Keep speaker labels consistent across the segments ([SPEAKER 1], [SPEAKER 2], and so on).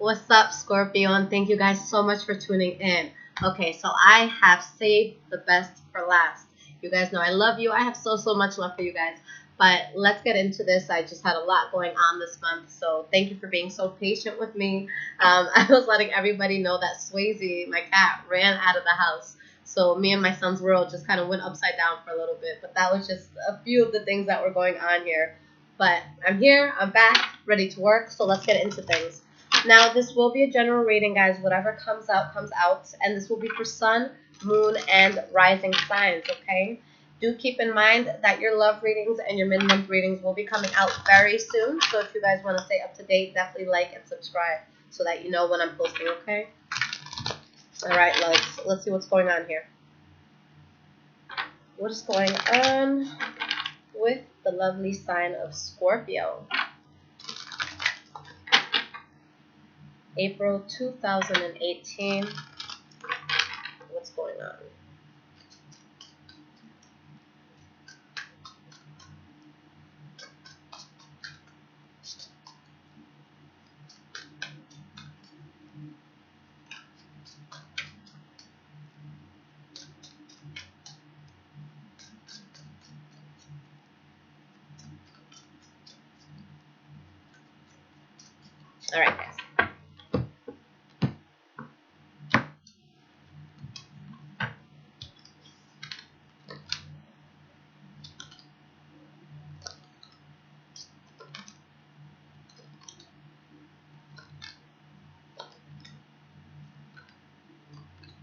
[SPEAKER 1] What's up, Scorpio? And thank you guys so much for tuning in. Okay, so I have saved the best for last. You guys know I love you. I have so much love for you guys. But let's get into this. I just had a lot going on this month, so thank you for being so patient with me. I was letting everybody know that Swayze, my cat, ran out of the house. So me and my son's world just kind of went upside down for a little bit. But that was just a few of the things that were going on here. But I'm here. I'm back, ready to work. So let's get into things. Now, this will be a general reading, guys. Whatever comes out, comes out. And this will be for Sun, Moon, and Rising signs, okay? Do keep in mind that your love readings and your mid-month readings will be coming out very soon. So if you guys want to stay up to date, definitely like and subscribe so that you know when I'm posting, okay? All right, let's see what's going on here. What is going on with the lovely sign of Scorpio? April 2018. What's going on? All right, guys.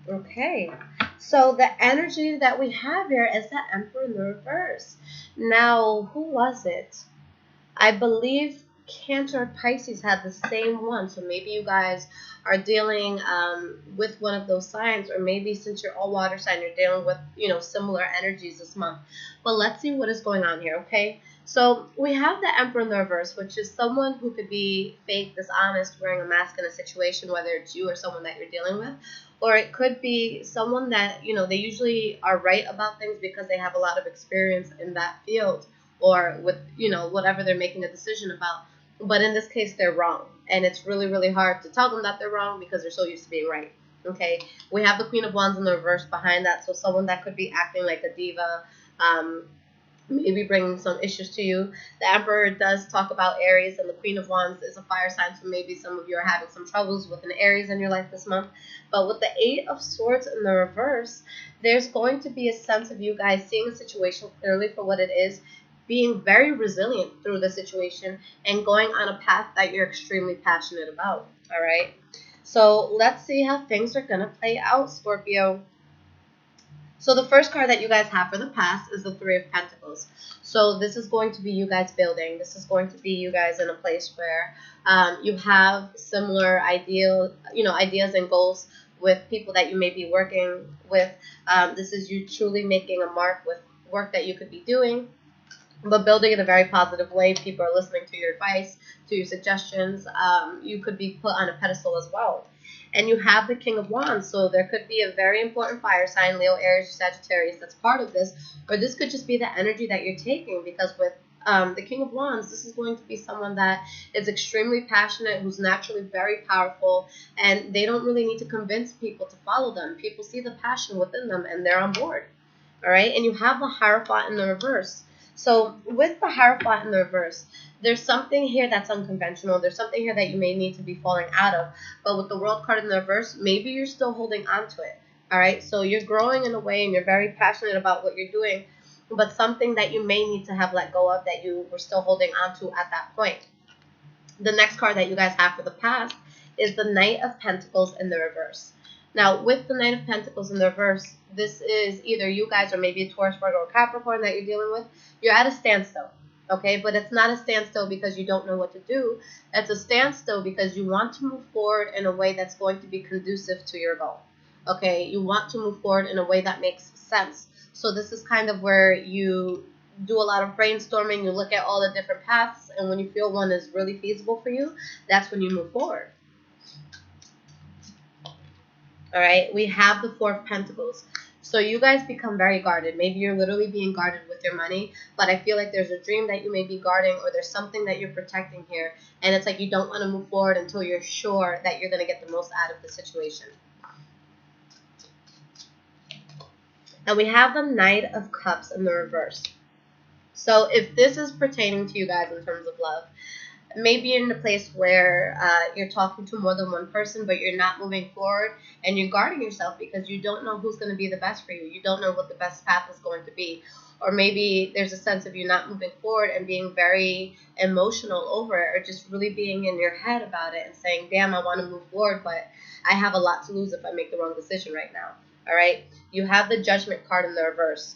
[SPEAKER 1] Okay, so the energy that we have here is the Emperor in the reverse. Now, who was it? I believe Cancer or Pisces had the same one, so maybe you guys are dealing with one of those signs, or maybe since you're all water sign, you're dealing with, similar energies this month. But let's see what is going on here, okay? So we have the Emperor in the reverse, which is someone who could be fake, dishonest, wearing a mask in a situation, whether it's you or someone that you're dealing with. Or it could be someone that, they usually are right about things because they have a lot of experience in that field or with, whatever they're making a decision about. But in this case, they're wrong. And it's really hard to tell them that they're wrong because they're so used to being right. Okay, we have the Queen of Wands in the reverse behind that. So someone that could be acting like a diva, maybe bringing some issues to you. The Emperor does talk about Aries, and the Queen of Wands is a fire sign, so maybe some of you are having some troubles with an Aries in your life this month. But with the Eight of Swords in the reverse, there's going to be a sense of you guys seeing a situation clearly for what it is, being very resilient through the situation, and going on a path that you're extremely passionate about, all right? So let's see how things are going to play out, Scorpio. So the first card that you guys have for the past is the Three of Pentacles. So this is going to be you guys building. This is going to be you guys in a place where you have similar ideas and goals with people that you may be working with. This is you truly making a mark with work that you could be doing, but building in a very positive way. People are listening to your advice, to your suggestions. You could be put on a pedestal as well. And you have the King of Wands, so there could be a very important fire sign, Leo, Aries, or Sagittarius, that's part of this. Or this could just be the energy that you're taking, because with the King of Wands, this is going to be someone that is extremely passionate, who's naturally very powerful, and they don't really need to convince people to follow them. People see the passion within them, and they're on board. All right, and you have the Hierophant in the reverse. So with the Hierophant in the reverse, there's something here that's unconventional. There's something here that you may need to be falling out of. But with the World card in the reverse, maybe you're still holding on to it. All right, so you're growing in a way and you're very passionate about what you're doing, but something that you may need to have let go of that you were still holding on to at that point. The next card that you guys have for the past is the Knight of Pentacles in the reverse. Now, with the Knight of Pentacles in the reverse, this is either you guys or maybe a Taurus, Virgo, or Capricorn that you're dealing with. You're at a standstill, okay? But it's not a standstill because you don't know what to do. It's a standstill because you want to move forward in a way that's going to be conducive to your goal, okay? You want to move forward in a way that makes sense. So this is kind of where you do a lot of brainstorming. You look at all the different paths, and when you feel one is really feasible for you, that's when you move forward. All right, we have the Four of Pentacles. So you guys become very guarded. Maybe you're literally being guarded with your money, but I feel like there's a dream that you may be guarding, or there's something that you're protecting here, and it's like you don't want to move forward until you're sure that you're going to get the most out of the situation. And we have the Knight of Cups in the reverse. So if this is pertaining to you guys in terms of love, maybe you're in a place where you're talking to more than one person, but you're not moving forward, and you're guarding yourself because you don't know who's going to be the best for you. You don't know what the best path is going to be. Or maybe there's a sense of you not moving forward and being very emotional over it, or just really being in your head about it and saying, damn, I want to move forward, but I have a lot to lose if I make the wrong decision right now. All right? You have the Judgment card in the reverse,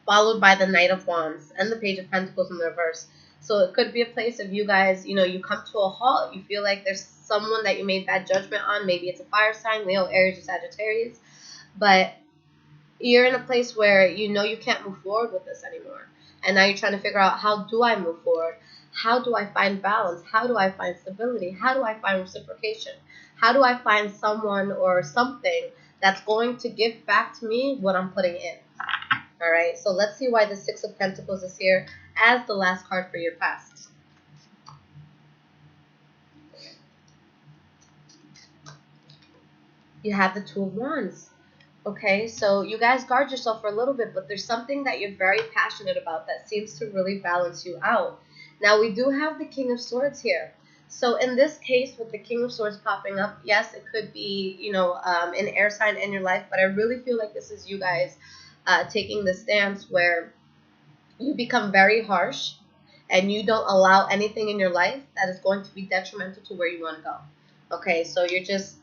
[SPEAKER 1] followed by the Knight of Wands and the Page of Pentacles in the reverse. So it could be a place of you guys, you come to a halt. You feel like there's someone that you made bad judgment on. Maybe it's a fire sign, Leo, Aries, or Sagittarius. But you're in a place where you can't move forward with this anymore. And now you're trying to figure out, how do I move forward? How do I find balance? How do I find stability? How do I find reciprocation? How do I find someone or something that's going to give back to me what I'm putting in? All right, so let's see why the Six of Pentacles is here as the last card for your past. You have the Two of Wands. Okay, so you guys guard yourself for a little bit, but there's something that you're very passionate about that seems to really balance you out. Now, we do have the King of Swords here. So in this case, with the King of Swords popping up, yes, it could be, an air sign in your life, but I really feel like this is you guys taking the stance where you become very harsh and you don't allow anything in your life that is going to be detrimental to where you want to go. Okay, so you're just,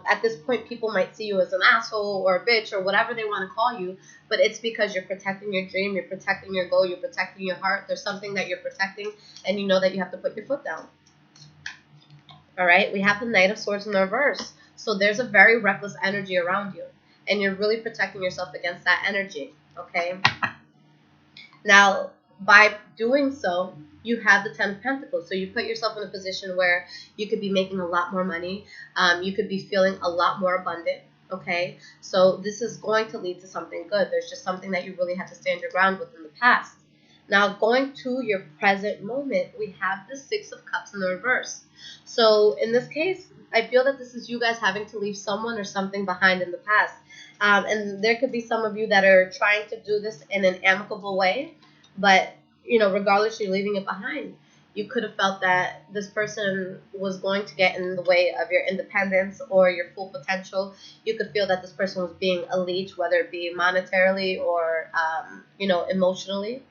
[SPEAKER 1] at this point, people might see you as an asshole or a bitch or whatever they want to call you, but it's because you're protecting your dream, you're protecting your goal, you're protecting your heart. There's something that you're protecting, and you know that you have to put your foot down. All right, we have the Knight of Swords in the reverse. So there's a very reckless energy around you, and you're really protecting yourself against that energy, okay? Now, by doing so, you have the Ten of Pentacles. So you put yourself in a position where you could be making a lot more money. You could be feeling a lot more abundant, okay? So this is going to lead to something good. There's just something that you really have to stand your ground with in the past. Now, going to your present moment, we have the Six of Cups in the reverse. So in this case, I feel that this is you guys having to leave someone or something behind in the past. And there could be some of you that are trying to do this in an amicable way, but, regardless, you're leaving it behind. You could have felt that this person was going to get in the way of your independence or your full potential. You could feel that this person was being a leech, whether it be monetarily or, emotionally.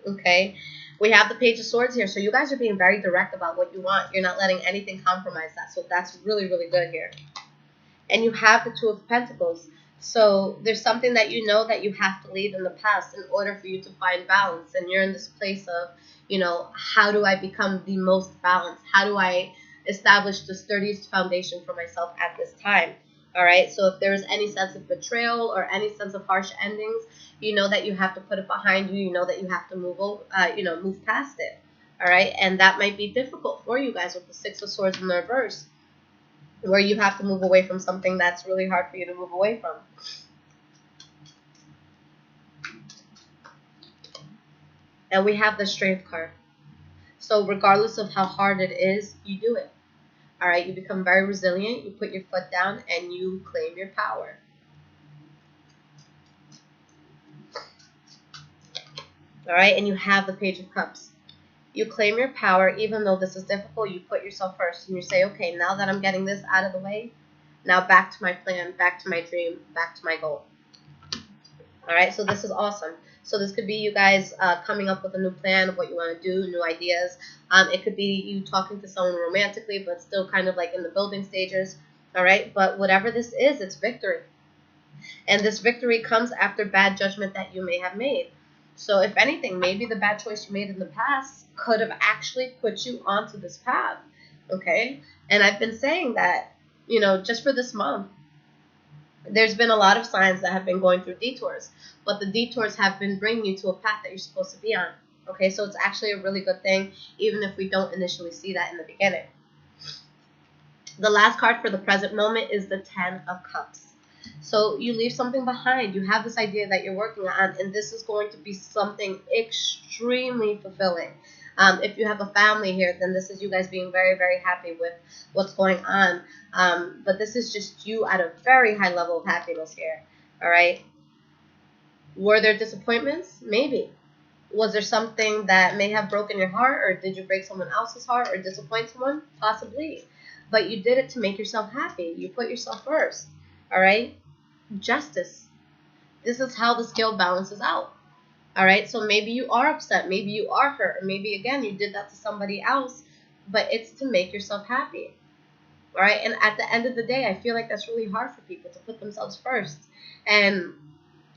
[SPEAKER 1] Okay, we have the Page of Swords here. So you guys are being very direct about what you want. You're not letting anything compromise that. So that's really, really good here. And you have the Two of Pentacles. So there's something that you know that you have to leave in the past in order for you to find balance. And you're in this place of, how do I become the most balanced? How do I establish the sturdiest foundation for myself at this time? All right, so if there is any sense of betrayal or any sense of harsh endings, you know that you have to put it behind you. You know that you have to move past it. All right, and that might be difficult for you guys with the Six of Swords in the reverse, where you have to move away from something that's really hard for you to move away from. And we have the Strength card. So regardless of how hard it is, you do it. All right, you become very resilient, you put your foot down, and you claim your power. All right, and you have the Page of Cups. You claim your power, even though this is difficult. You put yourself first, and you say, okay, now that I'm getting this out of the way, now back to my plan, back to my dream, back to my goal. All right, so this is awesome. So this could be you guys coming up with a new plan of what you want to do, new ideas. It could be you talking to someone romantically, but still kind of like in the building stages. All right, but whatever this is, it's victory. And this victory comes after bad judgment that you may have made. So if anything, maybe the bad choice you made in the past could have actually put you onto this path, okay? And I've been saying that, just for this month, there's been a lot of signs that have been going through detours, but the detours have been bringing you to a path that you're supposed to be on, okay? So it's actually a really good thing, even if we don't initially see that in the beginning. The last card for the present moment is the Ten of Cups. So you leave something behind. You have this idea that you're working on, and this is going to be something extremely fulfilling. If you have a family here, then this is you guys being very, very happy with what's going on. But this is just you at a very high level of happiness here. All right. Were there disappointments? Maybe. Was there something that may have broken your heart, or did you break someone else's heart or disappoint someone? Possibly. But you did it to make yourself happy. You put yourself first. All right? Justice. This is how the scale balances out. All right? So maybe you are upset. Maybe you are hurt. Or maybe, again, you did that to somebody else. But it's to make yourself happy. All right? And at the end of the day, I feel like that's really hard for people to put themselves first. And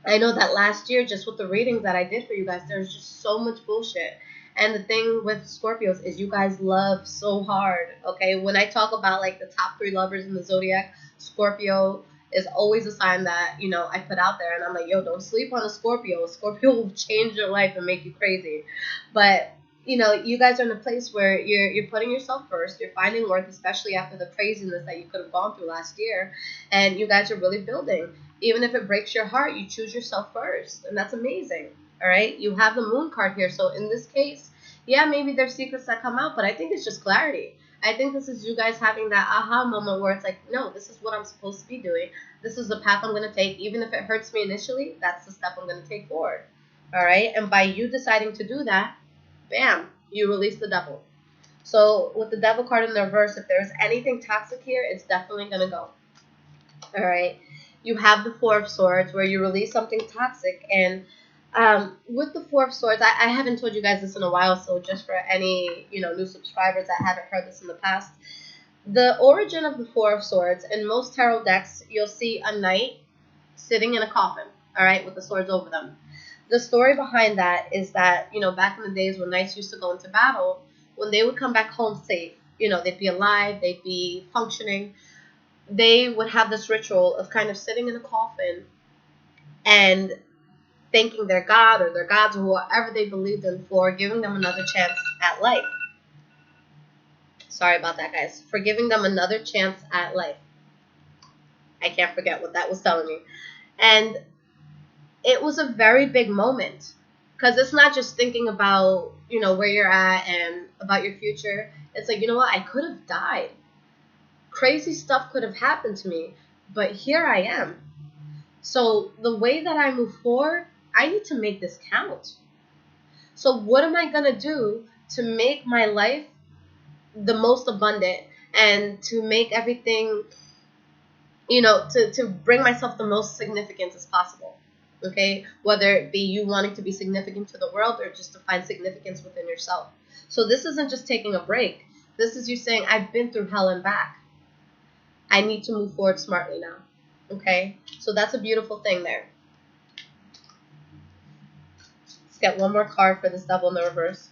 [SPEAKER 1] I know that last year, just with the readings that I did for you guys, there's just so much bullshit. And the thing with Scorpios is you guys love so hard, okay? When I talk about, like, the top 3 lovers in the zodiac, Scorpio is always a sign that, you know, I put out there. And I'm like, yo, don't sleep on a Scorpio. A Scorpio will change your life and make you crazy. But, you know, you guys are in a place where you're putting yourself first. You're finding worth, especially after the craziness that you could have gone through last year. And you guys are really building. Even if it breaks your heart, you choose yourself first. And that's amazing. All right? You have the moon card here. So in this case, yeah, maybe there's secrets that come out, but I think it's just clarity. I think this is you guys having that aha moment where it's like, no, this is what I'm supposed to be doing. This is the path I'm going to take. Even if it hurts me initially, that's the step I'm going to take forward. All right? And by you deciding to do that, bam, you release the devil. So with the devil card in the reverse, if there's anything toxic here, it's definitely going to go. All right? You have the 4 of Swords where you release something toxic. And with the 4 of Swords, I haven't told you guys this in a while, so just for any, you know, new subscribers that haven't heard this in the past, the origin of the 4 of Swords, in most tarot decks, you'll see a knight sitting in a coffin, all right, with the swords over them. The story behind that is that, you know, back in the days when knights used to go into battle, when they would come back home safe, you know, they'd be alive, they'd be functioning, they would have this ritual of kind of sitting in a coffin and thanking their god or their gods or whatever they believed in for giving them another chance at life. Sorry about that, guys. For giving them another chance at life. I can't forget what that was telling me. And it was a very big moment. Because it's not just thinking about, you know, where you're at and about your future. It's like, you know what? I could have died. Crazy stuff could have happened to me. But here I am. So the way that I move forward, I need to make this count. So what am I going to do to make my life the most abundant and to make everything, you know, to bring myself the most significance as possible? Okay? Whether it be you wanting to be significant to the world or just to find significance within yourself. So this isn't just taking a break. This is you saying, I've been through hell and back. I need to move forward smartly now. Okay? So that's a beautiful thing there. Let's get one more card for this devil in the reverse.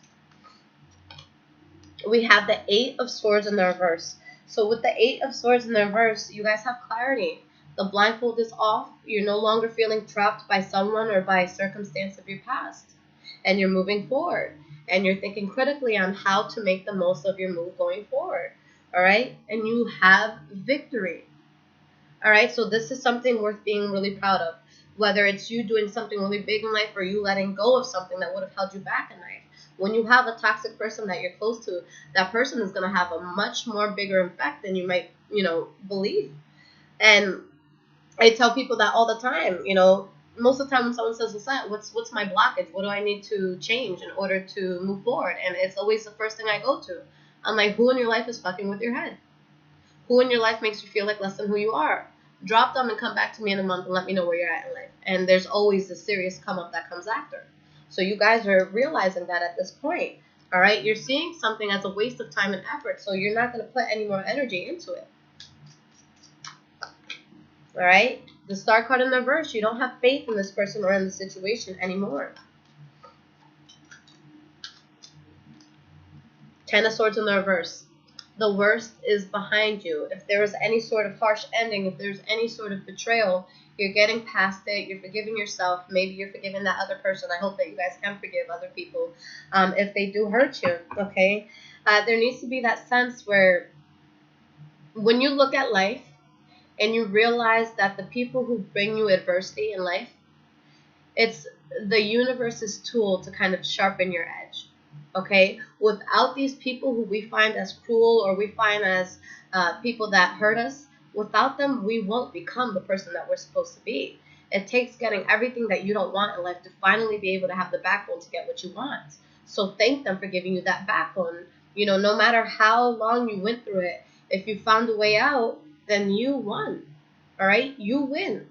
[SPEAKER 1] We have the 8 of Swords in the reverse. So with the 8 of Swords in the reverse, you guys have clarity. The blindfold is off. You're no longer feeling trapped by someone or by a circumstance of your past. And you're moving forward. And you're thinking critically on how to make the most of your move going forward. All right? And you have victory. All right? So this is something worth being really proud of. Whether it's you doing something really big in life or you letting go of something that would have held you back in life. When you have a toxic person that you're close to, that person is going to have a much more bigger effect than you might, you know, believe. And I tell people that all the time, you know, most of the time when someone says, Lissette, what's my blockage? What do I need to change in order to move forward? And it's always the first thing I go to. I'm like, who in your life is fucking with your head? Who in your life makes you feel like less than who you are? Drop them and come back to me in a month and let me know where you're at in life. And there's always the serious come up that comes after. So you guys are realizing that at this point. All right? You're seeing something as a waste of time and effort, so you're not going to put any more energy into it. All right? The Star card in the reverse, you don't have faith in this person or in the situation anymore. 10 of Swords in the reverse. The worst is behind you. If there was any sort of harsh ending, if there's any sort of betrayal, you're getting past it. You're forgiving yourself. Maybe you're forgiving that other person. I hope that you guys can forgive other people if they do hurt you, okay? There needs to be that sense where when you look at life, and you realize that the people who bring you adversity in life, it's the universe's tool to kind of sharpen your edge. Okay? Without these people who we find as cruel, or we find as people that hurt us, without them, we won't become the person that we're supposed to be. It takes getting everything that you don't want in life to finally be able to have the backbone to get what you want. So thank them for giving you that backbone. You know, no matter how long you went through it, if you found a way out, then you won. All right? You win.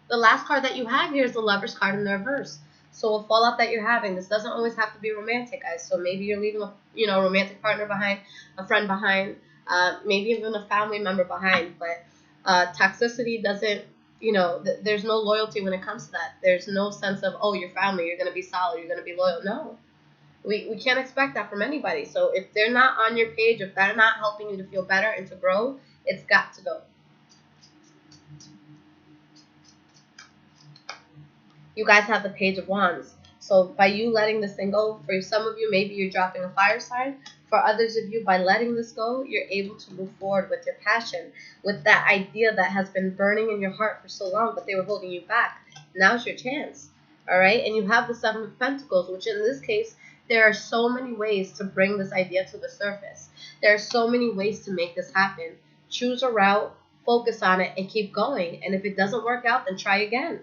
[SPEAKER 1] The last card that you have here is the Lover's card in the reverse. So a fallout that you're having, this doesn't always have to be romantic, guys. So maybe you're leaving a romantic partner behind, a friend behind, maybe even a family member behind. But toxicity doesn't, there's no loyalty when it comes to that. There's no sense of, oh, your family, you're going to be solid, you're going to be loyal. No. We can't expect that from anybody. So if they're not on your page, if they're not helping you to feel better and to grow, it's got to go. You guys have the Page of Wands. So by you letting this thing go, for some of you, maybe you're dropping a fire sign. For others of you, by letting this go, you're able to move forward with your passion, with that idea that has been burning in your heart for so long, but they were holding you back. Now's your chance. All right? And you have the Seven of Pentacles, which in this case, there are so many ways to bring this idea to the surface. There are so many ways to make this happen. Choose a route, focus on it, and keep going. And if it doesn't work out, then try again.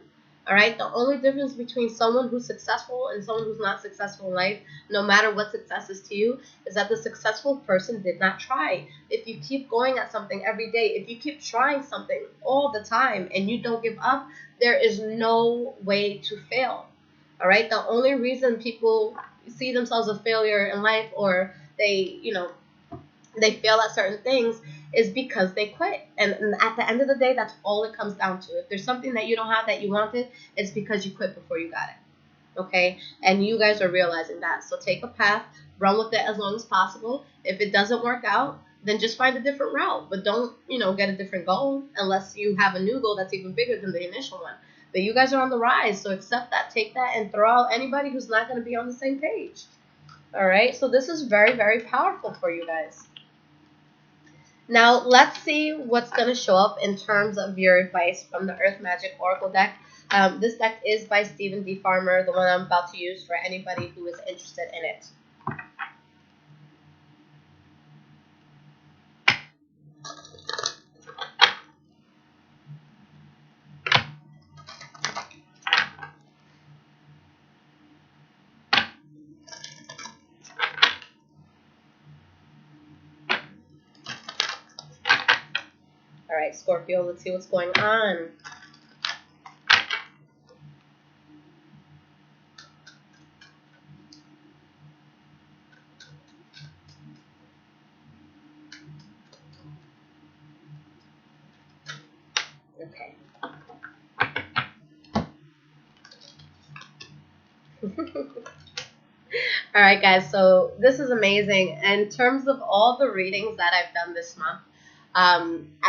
[SPEAKER 1] All right, the only difference between someone who's successful and someone who's not successful in life, no matter what success is to you, is that the successful person did not try. If you keep going at something every day, if you keep trying something all the time and you don't give up, there is no way to fail. All right, the only reason people see themselves a failure in life, or they fail at certain things, is because they quit. And at the end of the day, that's all it comes down to. If there's something that you don't have that you wanted, it's because you quit before you got it. Okay? And you guys are realizing that. So take a path, run with it as long as possible. If it doesn't work out, then just find a different route. But don't, get a different goal unless you have a new goal that's even bigger than the initial one. But you guys are on the rise, so accept that, take that, and throw out anybody who's not going to be on the same page. All right? So this is very, very powerful for you guys. Now, let's see what's going to show up in terms of your advice from the Earth Magic Oracle deck. This deck is by Stephen D. Farmer, the one I'm about to use for anybody who is interested in it. All right, Scorpio, let's see what's going on. Okay. All right, guys, so this is amazing. In terms of all the readings that I've done this month,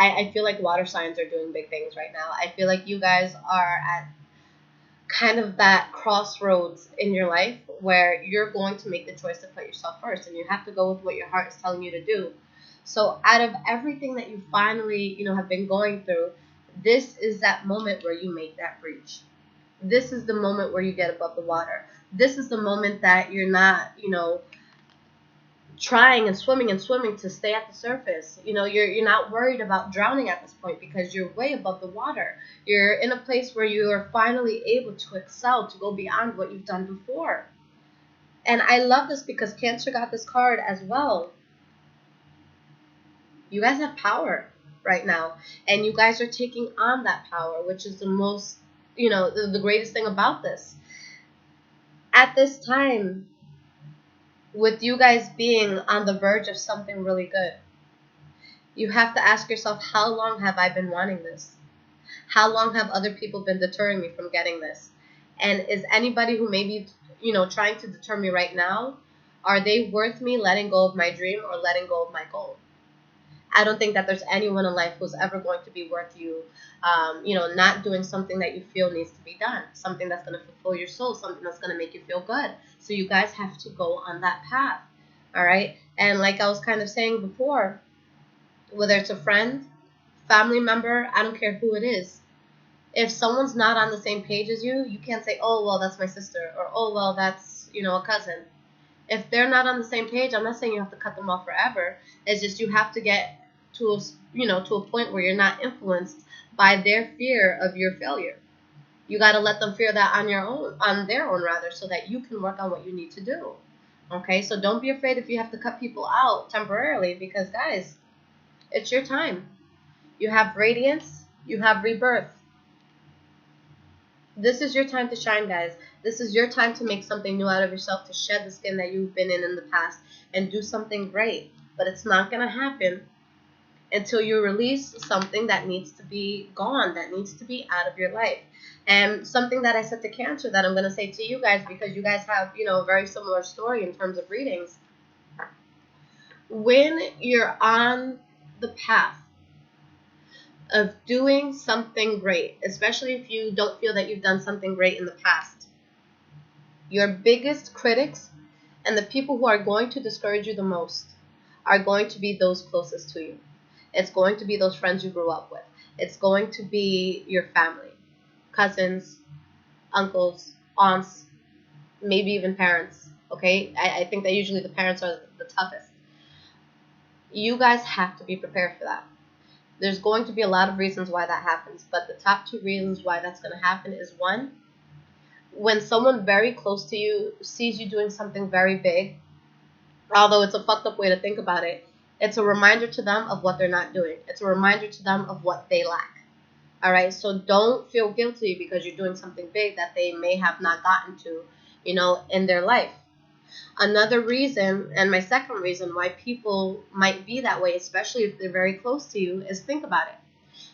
[SPEAKER 1] I feel like water signs are doing big things right now. I feel like you guys are at kind of that crossroads in your life where you're going to make the choice to put yourself first, and you have to go with what your heart is telling you to do. So out of everything that you finally, have been going through, this is that moment where you make that breach. This is the moment where you get above the water. This is the moment that you're not, trying and swimming to stay at the surface. You're not worried about drowning at this point because you're way above the water. You're in a place where you are finally able to excel, to go beyond what you've done before. And I love this because Cancer got this card as well. You guys have power right now, and you guys are taking on that power, which is the most, the greatest thing about this. At this time, with you guys being on the verge of something really good, you have to ask yourself, how long have I been wanting this? How long have other people been deterring me from getting this? And is anybody who may be, trying to deter me right now, are they worth me letting go of my dream or letting go of my goal? I don't think that there's anyone in life who's ever going to be worth you, not doing something that you feel needs to be done, something that's going to fulfill your soul, something that's going to make you feel good. So you guys have to go on that path, all right? And like I was kind of saying before, whether it's a friend, family member, I don't care who it is. If someone's not on the same page as you, you can't say, oh, well, that's my sister, or oh, well, that's, a cousin. If they're not on the same page, I'm not saying you have to cut them off forever. It's just you have to get to a point where you're not influenced by their fear of your failure. You got to let them fear that on their own rather, so that you can work on what you need to do. Okay, so don't be afraid if you have to cut people out temporarily, because guys, it's your time. You have radiance, you have rebirth. This is your time to shine, guys. This is your time to make something new out of yourself, to shed the skin that you've been in the past and do something great. But it's not going to happen until you release something that needs to be gone, that needs to be out of your life. And something that I said to Cancer that I'm going to say to you guys, because you guys have, a very similar story in terms of readings. When you're on the path of doing something great, especially if you don't feel that you've done something great in the past, your biggest critics and the people who are going to discourage you the most are going to be those closest to you. It's going to be those friends you grew up with. It's going to be your family, cousins, uncles, aunts, maybe even parents. Okay, I think that usually the parents are the toughest. You guys have to be prepared for that. There's going to be a lot of reasons why that happens, but the top 2 reasons why that's going to happen is, 1, when someone very close to you sees you doing something very big, although it's a fucked up way to think about it, it's a reminder to them of what they're not doing. It's a reminder to them of what they lack. All right, so don't feel guilty because you're doing something big that they may have not gotten to, in their life. Another reason, and my second reason why people might be that way, especially if they're very close to you, is think about it.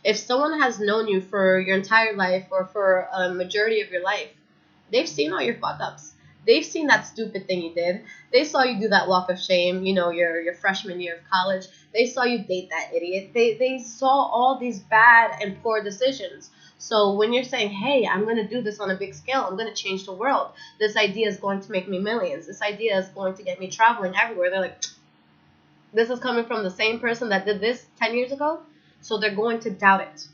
[SPEAKER 1] If someone has known you for your entire life or for a majority of your life, they've seen all your fuck-ups. They've seen that stupid thing you did. They saw you do that walk of shame, your freshman year of college. They saw you date that idiot. They saw all these bad and poor decisions. So when you're saying, hey, I'm going to do this on a big scale, I'm going to change the world, this idea is going to make me millions, this idea is going to get me traveling everywhere, they're like, this is coming from the same person that did this 10 years ago, so they're going to doubt it.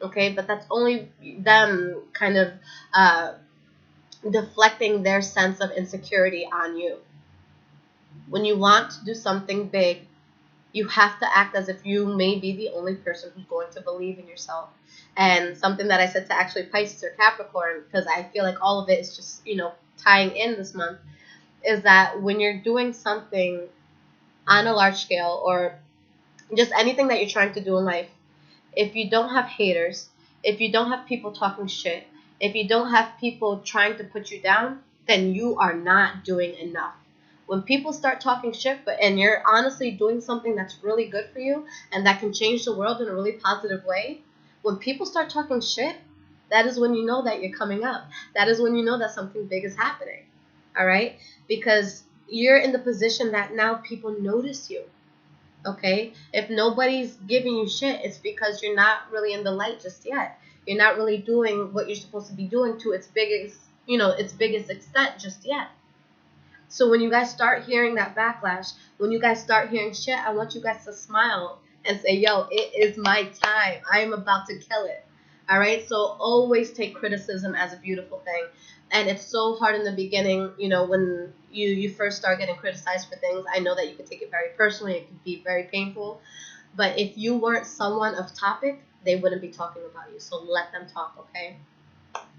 [SPEAKER 1] Okay, but that's only them kind of deflecting their sense of insecurity on you. When you want to do something big, you have to act as if you may be the only person who's going to believe in yourself. And something that I said to actually Pisces or Capricorn, because I feel like all of it is just, tying in this month, is that when you're doing something on a large scale or just anything that you're trying to do in life, if you don't have haters, if you don't have people talking shit, if you don't have people trying to put you down, then you are not doing enough. When people start talking shit, and you're honestly doing something that's really good for you and that can change the world in a really positive way, when people start talking shit, that is when you know that you're coming up. That is when you know that something big is happening. All right? Because you're in the position that now people notice you. Okay? If nobody's giving you shit, it's because you're not really in the light just yet. You're not really doing what you're supposed to be doing to its biggest extent just yet. So when you guys start hearing that backlash, when you guys start hearing shit, I want you guys to smile and say, yo, it is my time. I am about to kill it. All right? So always take criticism as a beautiful thing. And it's so hard in the beginning, when you first start getting criticized for things. I know that you can take it very personally. It can be very painful. But if you weren't someone of topic, they wouldn't be talking about you. So let them talk, okay?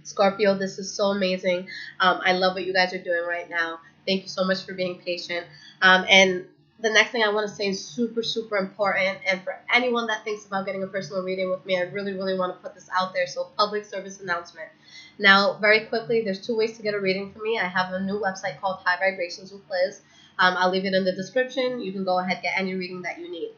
[SPEAKER 1] Scorpio, this is so amazing. I love what you guys are doing right now. Thank you so much for being patient. And the next thing I want to say is super, super important. And for anyone that thinks about getting a personal reading with me, I really, really want to put this out there. So public service announcement. Now, very quickly, there's 2 ways to get a reading from me. I have a new website called High Vibrations with Liz. I'll leave it in the description. You can go ahead, get any reading that you need.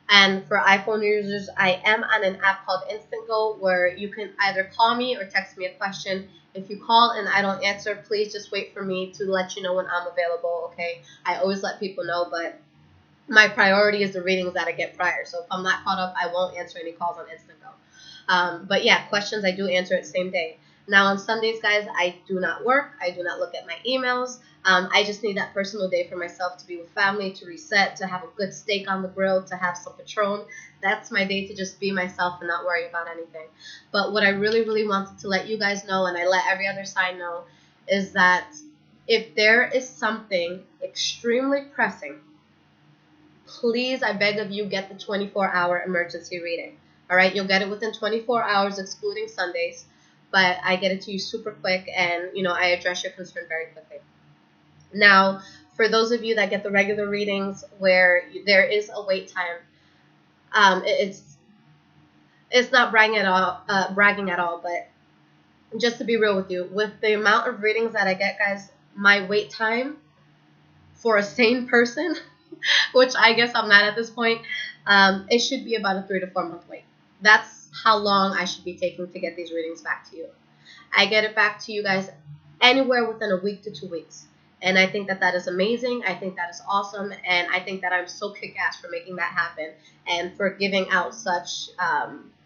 [SPEAKER 1] And for iPhone users, I am on an app called InstantGo where you can either call me or text me a question. If you call and I don't answer, please just wait for me to let you know when I'm available, okay? I always let people know, but my priority is the readings that I get prior. So if I'm not caught up, I won't answer any calls on InstantGo. But yeah, questions I do answer it same day. Now on Sundays, guys, I do not work. I do not look at my emails. I just need that personal day for myself to be with family, to reset, to have a good steak on the grill, to have some Patron. That's my day to just be myself and not worry about anything. But what I really, really wanted to let you guys know, and I let every other sign know, is that if there is something extremely pressing, please, I beg of you, get the 24-hour emergency reading. All right, you'll get it within 24 hours, excluding Sundays, but I get it to you super quick, and I address your concern very quickly. Now, for those of you that get the regular readings where there is a wait time, it's not bragging at all, but just to be real with you, with the amount of readings that I get, guys, my wait time for a sane person, which I guess I'm not at this point, it should be about a 3 to 4 month wait. That's how long I should be taking to get these readings back to you. I get it back to you guys anywhere within a week to 2 weeks. And I think that that is amazing. I think that is awesome. And I think that I'm so kick-ass for making that happen and for giving out such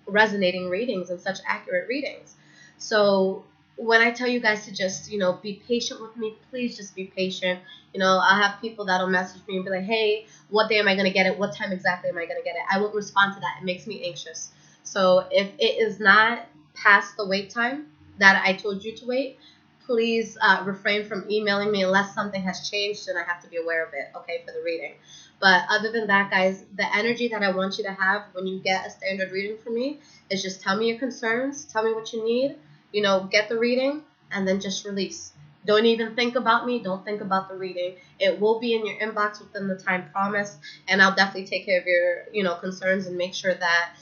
[SPEAKER 1] resonating readings and such accurate readings. So when I tell you guys to just, be patient with me, please just be patient. I'll have people that'll message me and be like, hey, what day am I going to get it? What time exactly am I going to get it? I won't respond to that. It makes me anxious. So if it is not past the wait time that I told you to wait, please refrain from emailing me unless something has changed and I have to be aware of it, okay, for the reading. But other than that, guys, the energy that I want you to have when you get a standard reading from me is just tell me your concerns, tell me what you need, get the reading, and then just release. Don't even think about me. Don't think about the reading. It will be in your inbox within the time promised, and I'll definitely take care of your, concerns and make sure that,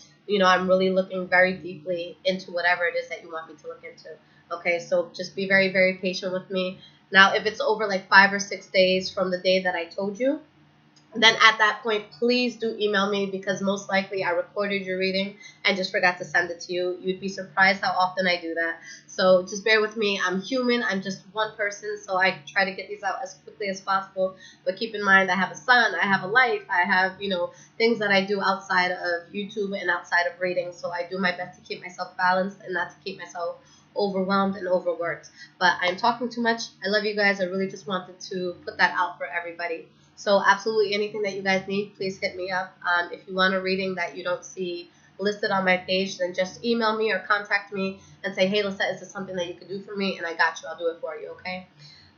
[SPEAKER 1] I'm really looking very deeply into whatever it is that you want me to look into. Okay, so just be very, very patient with me. Now, if it's over like 5 or 6 days from the day that I told you, then at that point, please do email me because most likely I recorded your reading and just forgot to send it to you. You'd be surprised how often I do that. So just bear with me. I'm human. I'm just one person, so I try to get these out as quickly as possible. But keep in mind, I have a son. I have a life. I have, things that I do outside of YouTube and outside of reading. So I do my best to keep myself balanced and not to keep myself overwhelmed and overworked. But I'm talking too much. I love you guys. I really just wanted to put that out for everybody. So absolutely anything that you guys need, please hit me up. If you want a reading that you don't see listed on my page, then just email me or contact me and say, hey, Lissette, is this something that you could do for me? And I got you. I'll do it for you, okay?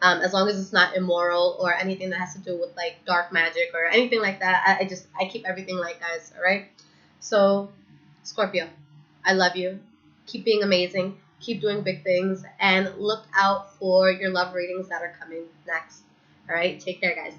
[SPEAKER 1] As long as it's not immoral or anything that has to do with, like, dark magic or anything like that. I keep everything light, guys, all right? So, Scorpio, I love you. Keep being amazing. Keep doing big things. And look out for your love readings that are coming next. All right? Take care, guys.